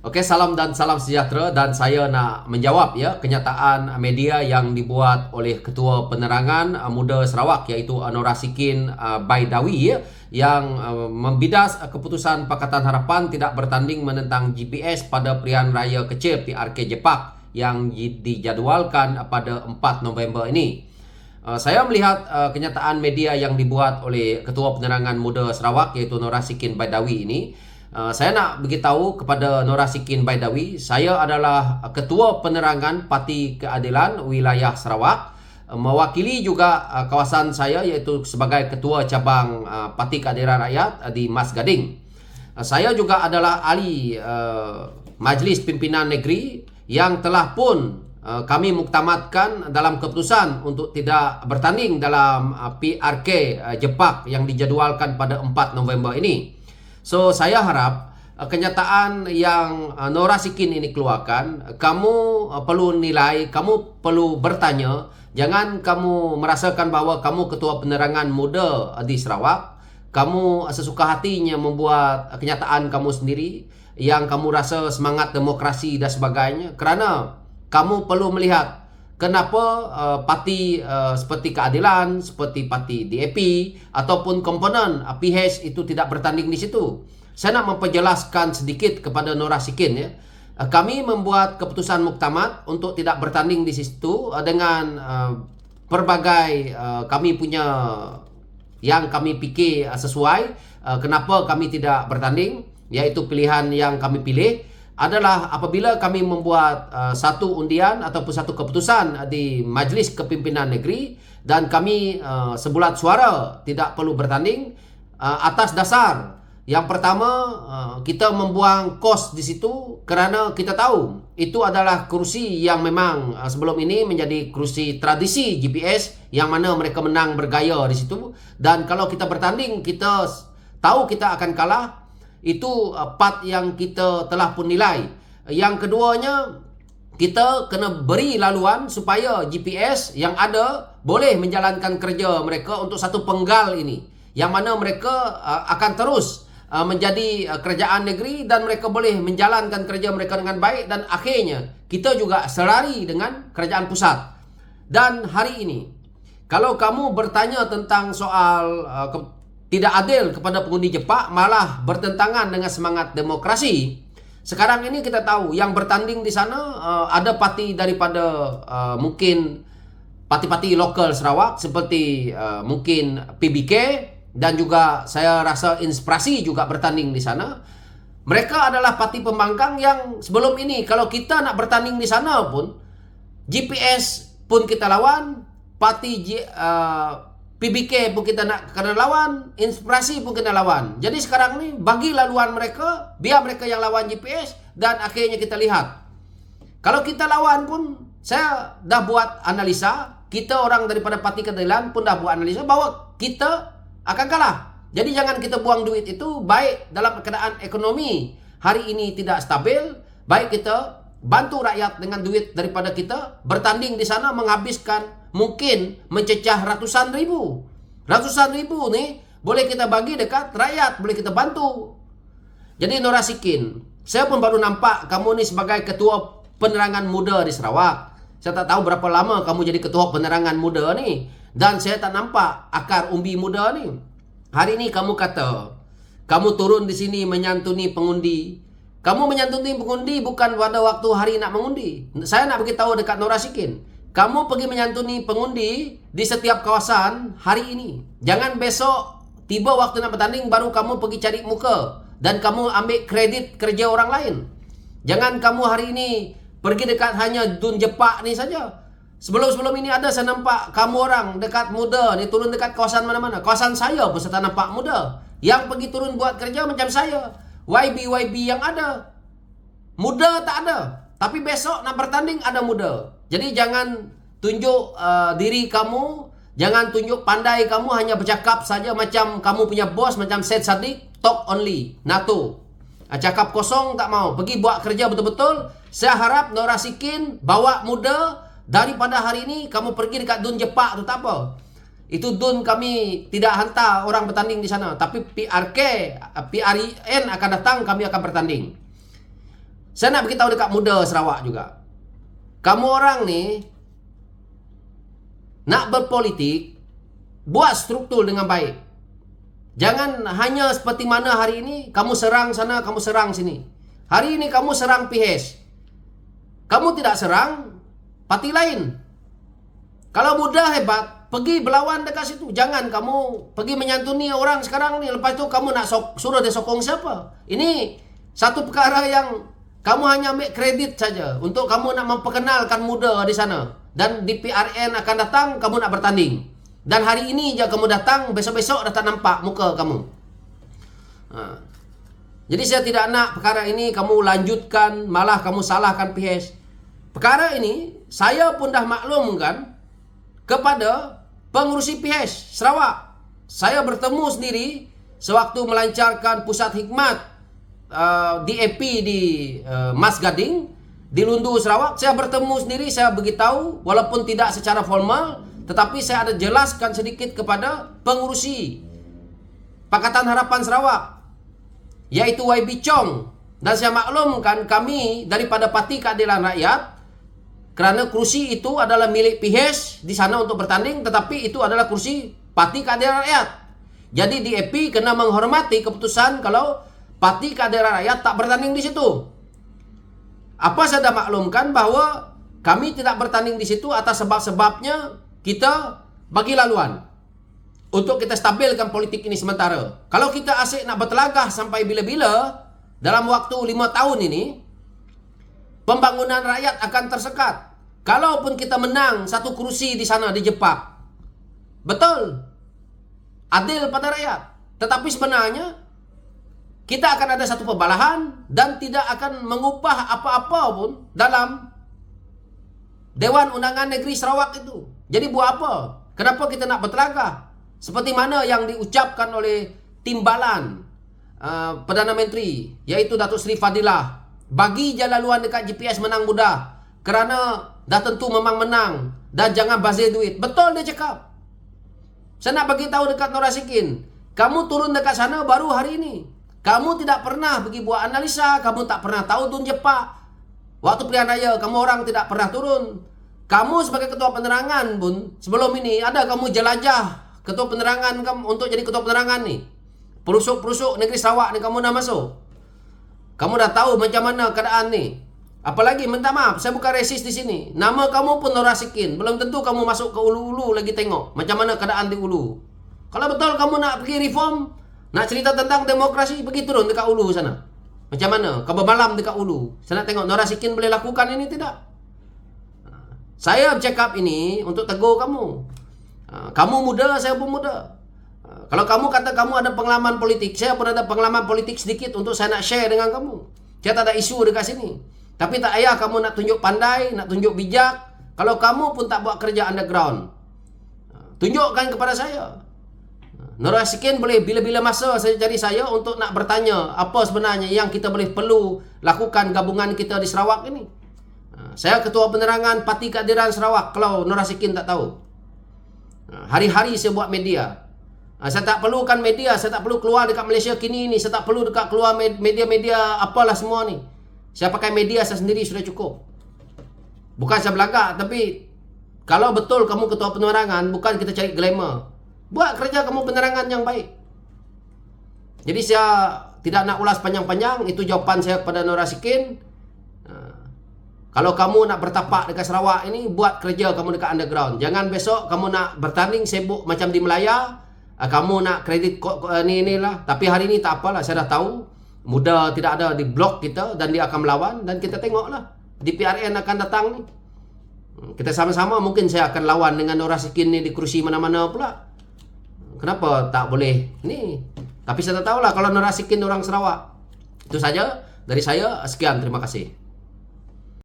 Oke, salam dan salam sejahtera, dan saya nak menjawab ya kenyataan media yang dibuat oleh Ketua Penerangan Muda Sarawak, iaitu Norasikin Baidawi ya, yang membidas keputusan Pakatan Harapan tidak bertanding menentang GPS pada Pilihan Raya Kecil PRK Jepak yang dijadualkan pada 4 November ini. Saya melihat kenyataan media yang dibuat oleh Ketua Penerangan Muda Sarawak, iaitu Norasikin Baidawi ini. Saya nak beritahu kepada Norasikin Baidawi, saya adalah Ketua Penerangan Parti Keadilan Wilayah Sarawak, mewakili juga kawasan saya iaitu sebagai Ketua Cabang Parti Keadilan Rakyat di Mas Gading. Saya juga adalah ahli Majlis Pimpinan Negeri yang telah pun kami muktamadkan dalam keputusan untuk tidak bertanding dalam PRK Jepak yang dijadualkan pada 4 November ini. So, saya harap kenyataan yang Norasikin ini keluarkan, kamu perlu nilai, kamu perlu bertanya. Jangan kamu merasakan bahawa kamu Ketua Penerangan Muda di Sarawak, kamu sesuka hatinya membuat kenyataan kamu sendiri yang kamu rasa semangat demokrasi dan sebagainya, kerana kamu perlu melihat kenapa parti seperti Keadilan, seperti parti DAP ataupun komponen PH itu tidak bertanding di situ. Saya nak memperjelaskan sedikit kepada Norasikin ya. Kami membuat keputusan muktamad untuk tidak bertanding di situ dengan pelbagai kami punya yang kami fikir sesuai kenapa kami tidak bertanding, iaitu pilihan yang kami pilih adalah apabila kami membuat satu undian ataupun satu keputusan di Majlis Kepimpinan Negeri dan kami sebulat suara tidak perlu bertanding atas dasar yang pertama, kita membuang kos di situ kerana kita tahu itu adalah kerusi yang memang sebelum ini menjadi kerusi tradisi GPS yang mana mereka menang bergaya di situ, dan kalau kita bertanding kita tahu kita akan kalah. Itu part yang kita telah pun nilai. Yang keduanya, kita kena beri laluan supaya GPS yang ada boleh menjalankan kerja mereka untuk satu penggal ini, yang mana mereka akan terus menjadi kerajaan negeri dan mereka boleh menjalankan kerja mereka dengan baik, dan akhirnya kita juga selari dengan kerajaan pusat. Dan hari ini, kalau kamu bertanya tentang soal tidak adil kepada pengundi Jepak, malah bertentangan dengan semangat demokrasi. Sekarang ini kita tahu yang bertanding di sana ada parti daripada mungkin parti-parti lokal Sarawak seperti mungkin PBK, dan juga saya rasa Inspirasi juga bertanding di sana. Mereka adalah parti pembangkang yang sebelum ini kalau kita nak bertanding di sana pun GPS pun kita lawan, parti PBK pun kita nak kena lawan, Inspirasi pun kena lawan. Jadi sekarang ni bagi laluan mereka, biar mereka yang lawan GPS, dan akhirnya kita lihat. Kalau kita lawan pun, saya dah buat analisa, kita orang daripada Parti Keadilan pun dah buat analisa bahawa kita akan kalah. Jadi jangan kita buang duit itu, baik dalam keadaan ekonomi hari ini tidak stabil, baik kita bantu rakyat dengan duit daripada kita, bertanding di sana menghabiskan mungkin mencecah ratusan ribu. Ratusan ribu ni boleh kita bagi dekat rakyat, boleh kita bantu. Jadi Norasikin, saya pun baru nampak kamu ni sebagai Ketua Penerangan Muda di Sarawak. Saya tak tahu berapa lama kamu jadi Ketua Penerangan Muda ni, dan saya tak nampak akar umbi muda ni. Hari ni kamu kata kamu turun di sini menyantuni pengundi. Kamu menyantuni pengundi bukan pada waktu hari nak mengundi. Saya nak beritahu dekat Norasikin, kamu pergi menyantuni pengundi di setiap kawasan hari ini. Jangan besok tiba waktu nak bertanding baru kamu pergi cari muka dan kamu ambil kredit kerja orang lain. Jangan kamu hari ini pergi dekat hanya Dun Jepak ni saja. Sebelum ini ada saya nampak kamu orang dekat muda ni turun dekat kawasan mana-mana. Kawasan saya pun saya tak nampak muda yang pergi turun buat kerja macam saya. YB yang ada, muda tak ada. Tapi besok nak bertanding ada muda. Jadi jangan tunjuk diri kamu, jangan tunjuk pandai kamu, hanya bercakap saja macam kamu punya bos, macam Syed Saddiq, talk only, NATO. Cakap kosong tak mau, pergi buat kerja betul-betul. Saya harap Norasikin bawa muda, daripada hari ini kamu pergi dekat Dun Jepak tu tak apa. Itu Dun kami tidak hantar orang bertanding di sana, tapi PRN akan datang, kami akan bertanding. Saya nak beritahu dekat muda Sarawak juga. Kamu orang ni nak berpolitik, buat struktur dengan baik. Jangan hanya seperti mana hari ini kamu serang sana, kamu serang sini. Hari ini kamu serang PH. Kamu tidak serang parti lain. Kalau muda hebat, pergi berlawan dekat situ. Jangan kamu pergi menyantuni orang sekarang ni, lepas tu kamu nak suruh dia sokong siapa. Ini satu perkara yang kamu hanya ambil kredit saja untuk kamu nak memperkenalkan muda di sana. Dan di PRN akan datang, kamu nak bertanding. Dan hari ini je kamu datang, besok-besok dah tak nampak muka kamu. Jadi saya tidak nak perkara ini kamu lanjutkan, malah kamu salahkan PH. Perkara ini saya pun dah maklumkan kepada pengurusi PH Sarawak. Saya bertemu sendiri sewaktu melancarkan pusat hikmat DAP di Mas Gading di Lundu Sarawak. Saya bertemu sendiri, saya beritahu walaupun tidak secara formal, tetapi saya ada jelaskan sedikit kepada pengurusi Pakatan Harapan Sarawak, yaitu YB Chong. Dan saya maklumkan kami daripada Parti Keadilan Rakyat, kerana kursi itu adalah milik PH di sana untuk bertanding, tetapi itu adalah kursi Parti Keadilan Rakyat. Jadi DAP kena menghormati keputusan kalau Parti Keadilan Rakyat tak bertanding di situ. Apa saya dah maklumkan bahawa kami tidak bertanding di situ atas sebab-sebabnya kita bagi laluan untuk kita stabilkan politik ini sementara. Kalau kita asyik nak bertelagah sampai bila-bila, dalam waktu 5 tahun ini, pembangunan rakyat akan tersekat. Kalaupun kita menang satu kursi di sana di Jepang, betul, adil pada rakyat. Tetapi sebenarnya, kita akan ada satu pembalahan dan tidak akan mengubah apa-apa pun dalam Dewan Undangan Negeri Sarawak itu. Jadi buat apa? Kenapa kita nak bertelagah? Seperti mana yang diucapkan oleh timbalan Perdana Menteri, yaitu Datuk Seri Fadilah. Bagi je laluan dekat GPS menang mudah. Kerana dah tentu memang menang. Dan jangan bazir duit. Betul dia cakap. Saya nak bagi tahu dekat Nor Asikin. Kamu turun dekat sana baru hari ini. Kamu tidak pernah pergi buat analisa. Kamu tak pernah tahu Tun Jepak. Waktu pilihan raya, kamu orang tidak pernah turun. Kamu sebagai ketua penerangan pun, sebelum ini, ada kamu jelajah ketua penerangan kamu untuk jadi ketua penerangan ni. Perusuk-perusuk negeri Sarawak ni kamu dah masuk. Kamu dah tahu macam mana keadaan ni. Apalagi, minta maaf, saya bukan resis di sini. Nama kamu pun Nor Asikin. Belum tentu kamu masuk ke ulu-ulu lagi tengok macam mana keadaan di ulu. Kalau betul kamu nak pergi reform, nak cerita tentang demokrasi, pergi turun dekat ulu sana. Macam mana? Kau bermalam dekat ulu. Saya nak tengok Nor Asikin boleh lakukan ini tidak? Saya bercakap ini untuk tegur kamu. Kamu muda, saya pun muda. Kalau kamu kata kamu ada pengalaman politik, saya pun ada pengalaman politik sedikit untuk saya nak share dengan kamu. Saya tak ada isu dekat sini. Tapi tak payah kamu nak tunjuk pandai, nak tunjuk bijak. Kalau kamu pun tak buat kerja underground, tunjukkan kepada saya. Nor Asikin boleh bila-bila masa saya cari saya untuk nak bertanya apa sebenarnya yang kita boleh perlu lakukan gabungan kita di Sarawak ini. Saya ketua penerangan Parti Keadilan Sarawak, kalau Nor Asikin tak tahu. Hari-hari saya buat media. Saya tak perlukan media, saya tak perlu keluar dekat Malaysia kini ni, saya tak perlu dekat keluar media-media apalah semua ni. Saya pakai media saya sendiri sudah cukup. Bukan saya belagak, tapi kalau betul kamu ketua penerangan, bukan kita cari glamour. Buat kerja kamu penerangan yang baik. Jadi saya tidak nak ulas panjang-panjang, itu jawapan saya kepada Nor Asikin. Kalau kamu nak bertapak dekat Sarawak ini, buat kerja kamu dekat underground. Jangan besok kamu nak bertanding sibuk macam di Melaya. Kamu nak kredit ni lah. Tapi hari ini tak apalah, saya dah tahu. Muda tidak ada di blok kita dan dia akan melawan. Dan kita tengoklah. Di PRN akan datang ni. Kita sama-sama mungkin saya akan lawan dengan Nor Asikin ni di kerusi mana-mana pula. Kenapa tak boleh ni? Tapi saya tak tahulah kalau Nor Asikin orang Sarawak. Itu saja dari saya. Sekian, terima kasih.